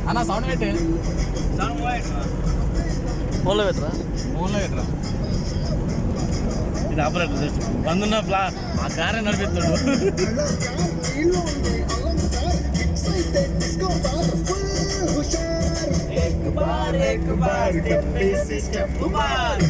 అన్న సౌండ్ పెట్టి ఫోన్లో పెట్టరా ఇది ఆపరేటర్ వందున్న ఆ కారే నడిపిస్తాడు एक बार